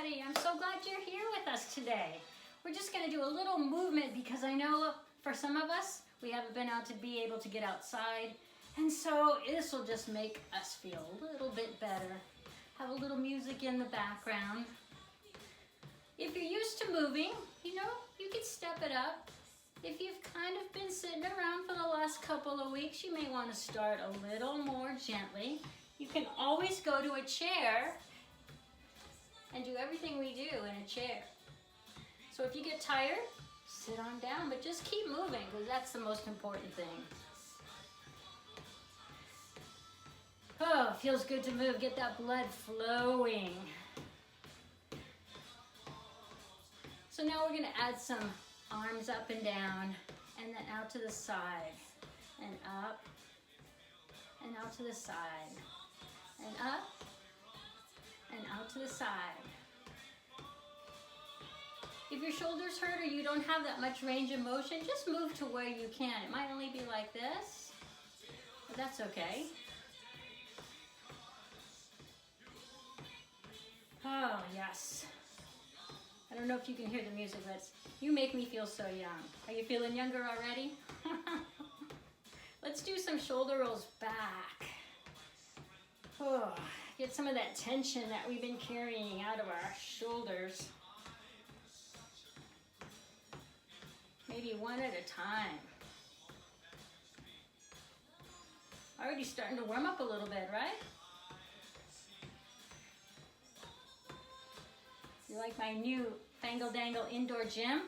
everybody. I'm so glad you're here with us today. We're just going to do a little movement because I know for some of us, we haven't been out to be able to get outside. And so this will just make us feel a little bit better. Have a little music in the background. If you're used to moving, you can step it up. If you've kind of been sitting around for the last couple of weeks, you may want to start a little more gently. You can always go to a chair and do everything we do in a chair. So if you get tired, sit on down, but just keep moving because that's the most important thing. Oh, it feels good to move. Get that blood flowing. So now we're going to add some arms up and down, and then out to the side, and up, and out to the side, and up, and out to the side. If your shoulders hurt or you don't have that much range of motion, just move to where you can. It might only be like this, but that's okay. Oh, yes. I don't know if you can hear the music, but you make me feel so young. Are you feeling younger already? Let's do some shoulder rolls back. Oh, get some of that tension that we've been carrying out of our shoulders. Maybe one at a time. Already starting to warm up a little bit, right? You like my new Fangle Dangle indoor gym?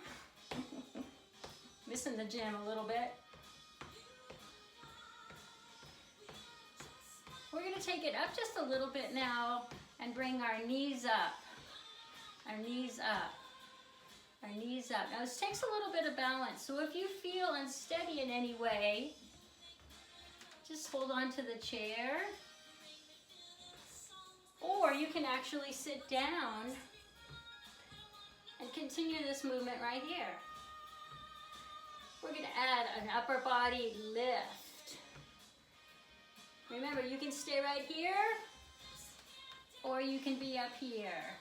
Missing the gym a little bit. We're going to take it up just a little bit now and bring our knees up. Our knees up. Our knees up. Now this takes a little bit of balance, so if you feel unsteady in any way, just hold on to the chair. Or you can actually sit down and continue this movement right here. We're going to add an upper body lift. Remember, you can stay right here, or you can be up here.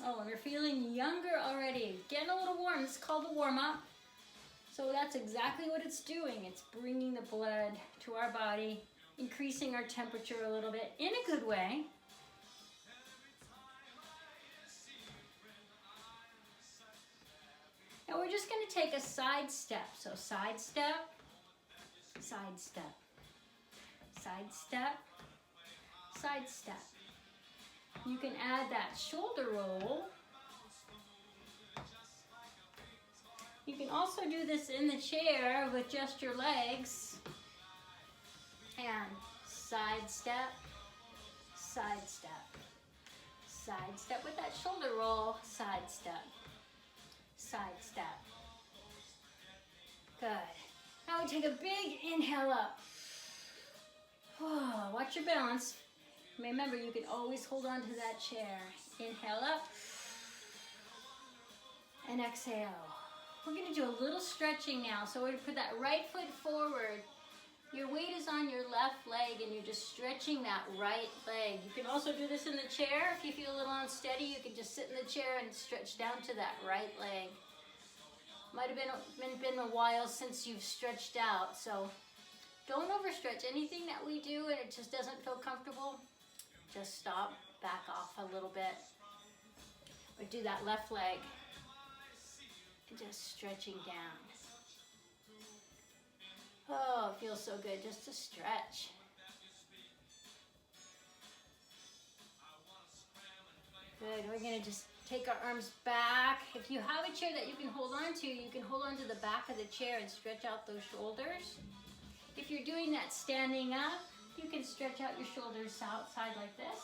Oh, and we're feeling younger already. Getting a little warm. This is called the warm-up. So that's exactly what it's doing. It's bringing the blood to our body, increasing our temperature a little bit in a good way. Now we're just going to take a side step. So side step, side step, side step, side step. You can add that shoulder roll. You can also do this in the chair with just your legs. And side step, side step, side step with that shoulder roll, side step. Side step. Good. Now we take a big inhale up. Oh, watch your balance. Remember, you can always hold on to that chair. Inhale up and exhale. We're going to do a little stretching now. So we're going to put that right foot forward. Your weight is on your left leg and you're just stretching that right leg. You can also do this in the chair. If you feel a little unsteady, you can just sit in the chair and stretch down to that right leg. Might have been a while since you've stretched out, so don't overstretch. Anything that we do and it just doesn't feel comfortable, just stop, back off a little bit. Or do that left leg. Just stretching down. Oh, it feels so good just to stretch. Good, we're gonna just take our arms back. If you have a chair that you can hold on to, you can hold on to the back of the chair and stretch out those shoulders. If you're doing that standing up, you can stretch out your shoulders outside like this.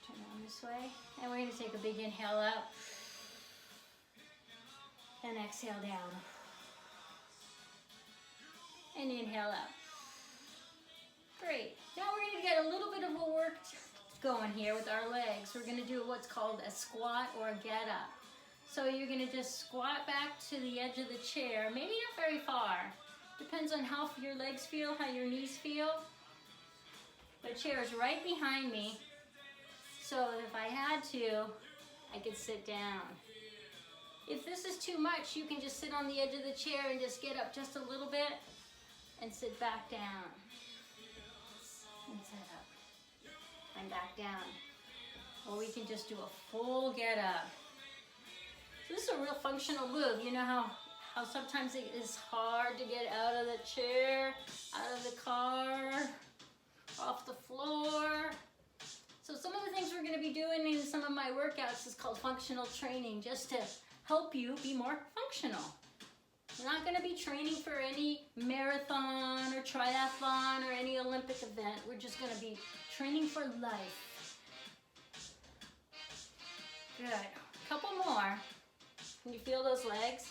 Turn around this way. And we're gonna take a big inhale up. And exhale down. And inhale up. Great. Now we're going to get a little bit of a work going here with our legs. We're going to do what's called a squat or a get up. So you're going to just squat back to the edge of the chair. Maybe not very far. Depends on how your legs feel, how your knees feel. The chair is right behind me, so if I had to, I could sit down. If this is too much, you can just sit on the edge of the chair and just get up just a little bit and sit back down. And sit up. And back down. Or we can just do a full get up. So this is a real functional move. You know how sometimes it is hard to get out of the chair, out of the car, off the floor. So some of the things we're going to be doing in some of my workouts is called functional training, just to help you be more functional. We're not going to be training for any marathon or triathlon or any Olympic event. We're just going to be training for life. Good. A couple more. Can you feel those legs?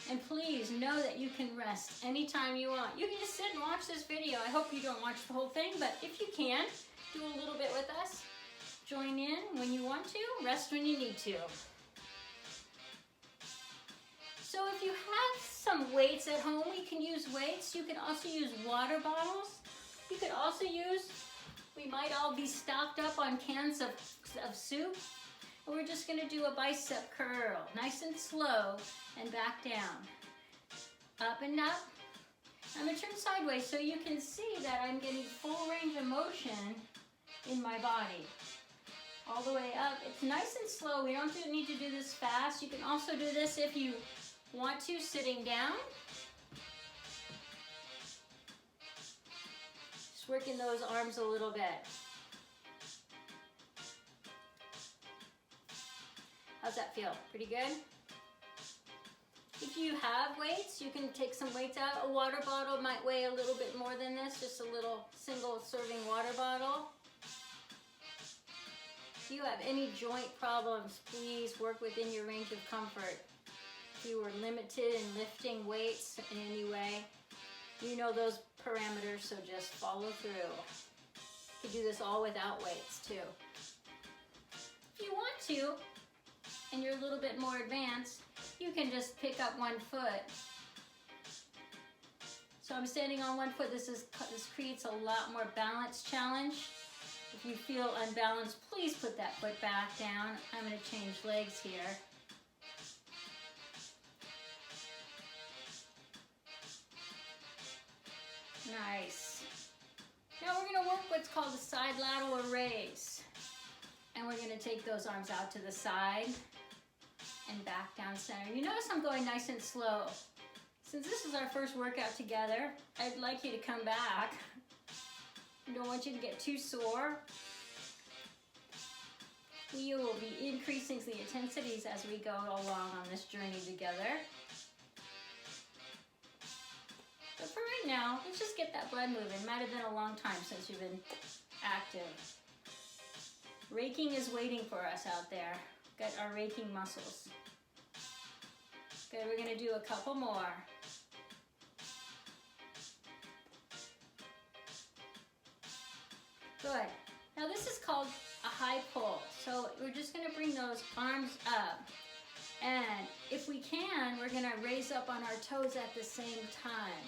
And please know that you can rest anytime you want. You can just sit and watch this video. I hope you don't watch the whole thing, but if you can, do a little bit with us. Join in when you want to, rest when you need to. So if you have some weights at home, you can use weights. You can also use water bottles. You could also use, we might all be stocked up on cans of soup. And we're just gonna do a bicep curl, nice and slow, and back down. Up and up. I'm gonna turn sideways so you can see that I'm getting full range of motion in my body. All the way up. It's nice and slow. We don't need to do this fast. You can also do this if you want to, sitting down. Just working those arms a little bit. How's that feel? Pretty good? If you have weights, you can take some weights out. A water bottle might weigh a little bit more than this, just a little single serving water bottle. If you have any joint problems, please work within your range of comfort. If you were limited in lifting weights in any way, you know those parameters, so just follow through. You can do this all without weights too. If you want to, and you're a little bit more advanced, you can just pick up one foot. So I'm standing on one foot. This creates a lot more balance challenge. If you feel unbalanced, please put that foot back down. I'm going to change legs here. Nice. Now we're going to work what's called a side lateral raise. And we're going to take those arms out to the side and back down center. You notice I'm going nice and slow. Since this is our first workout together, I'd like you to come back. I don't want you to get too sore. We will be increasing the intensities as we go along on this journey together. But for right now, let's just get that blood moving. It might have been a long time since you've been active. Raking is waiting for us out there. Got our raking muscles. Good, we're gonna do a couple more. Good. Now this is called a high pull. So we're just gonna bring those arms up. And if we can, we're gonna raise up on our toes at the same time.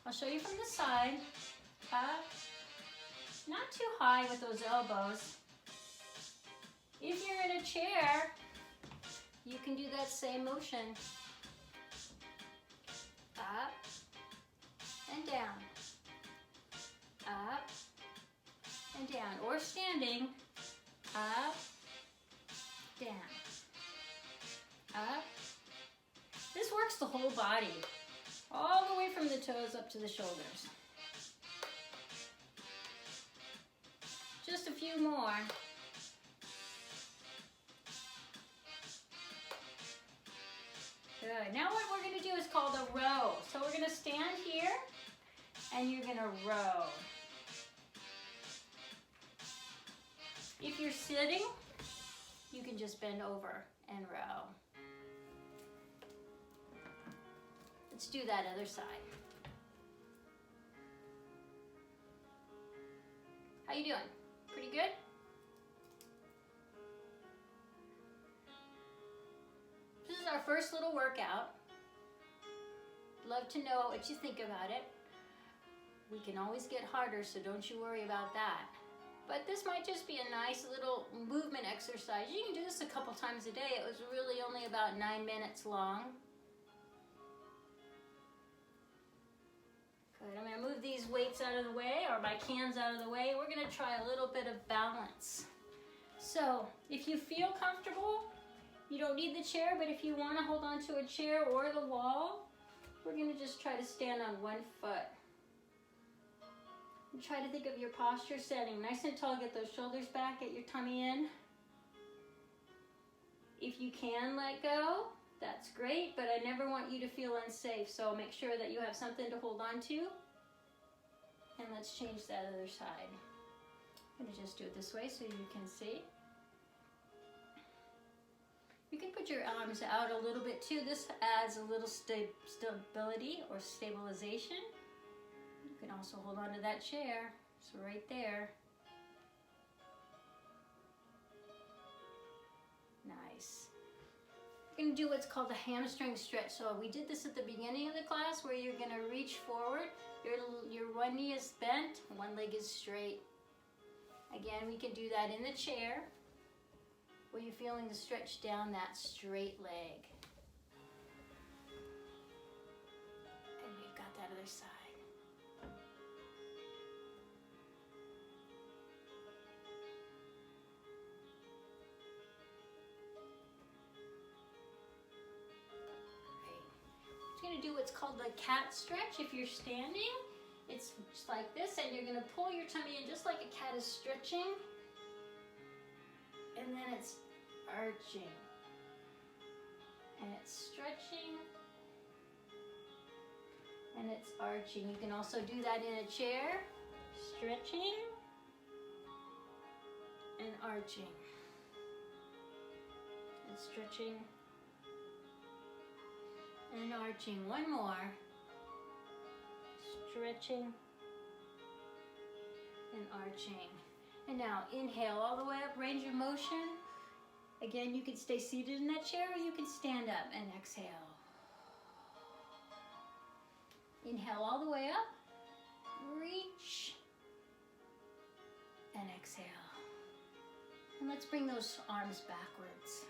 I'll show you from the side. Up. Not too high with those elbows. If you're in a chair, you can do that same motion. Up and down. Up and down. Or standing. Up, down. Up. This works the whole body. All the way from the toes up to the shoulders. Just a few more. Good. Now what we're going to do is called a row. So we're going to stand here and you're going to row. If you're sitting, you can just bend over and row. Let's do that other side. How you doing? Pretty good? This is our first little workout. Love to know what you think about it. we can always get harder, so don't you worry about that. But this might just be a nice little movement exercise. You can do this a couple times a day. It was really only about 9 minutes long. Good, I'm gonna move these weights out of the way, or my cans out of the way. We're gonna try a little bit of balance. So, if you feel comfortable, you don't need the chair, but if you wanna hold on to a chair or the wall, we're gonna just try to stand on one foot. And try to think of your posture standing nice and tall. Get those shoulders back, get your tummy in. If you can let go, that's great, but I never want you to feel unsafe, so make sure that you have something to hold on to. And let's change that other side. I'm gonna just do it this way so you can see. You can put your arms out a little bit too. This adds a little stability or stabilization. You can also hold on to that chair, so right there. Nice. You're going to do what's called a hamstring stretch. So we did this at the beginning of the class, where you're going to reach forward. Your one knee is bent, one leg is straight. Again, we can do that in the chair, where you're feeling the stretch down that straight leg. And we've got that other side. Going to do what's called the cat stretch. If you're standing, it's just like this, and you're going to pull your tummy in just like a cat is stretching, and then it's arching, and it's stretching, and it's arching. You can also do that in a chair, stretching and arching, and stretching and arching. One more. Stretching and arching. And now inhale all the way up, range of motion. Again, you can stay seated in that chair, or you can stand up and exhale. Inhale all the way up, reach, and exhale. And let's bring those arms backwards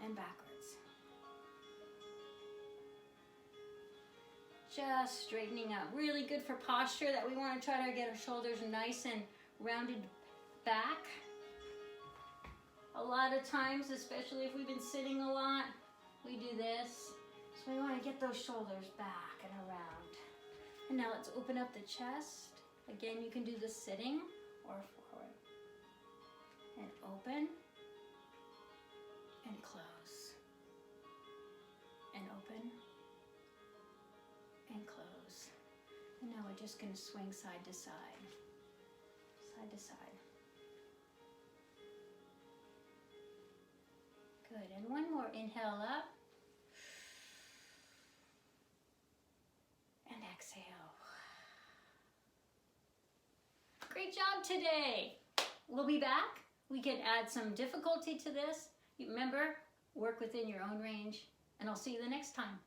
and backwards. Just straightening up. Really good for posture, that we want to try to get our shoulders nice and rounded back. A lot of times, especially if we've been sitting a lot, we do this. So we want to get those shoulders back and around. And now let's open up the chest. Again, you can do this sitting or forward. And open and close. And open and close. And now we're just going to swing side to side. Side to side. Good. And one more. Inhale up. And exhale. Great job today. We'll be back. We can add some difficulty to this. Remember, work within your own range. And I'll see you the next time.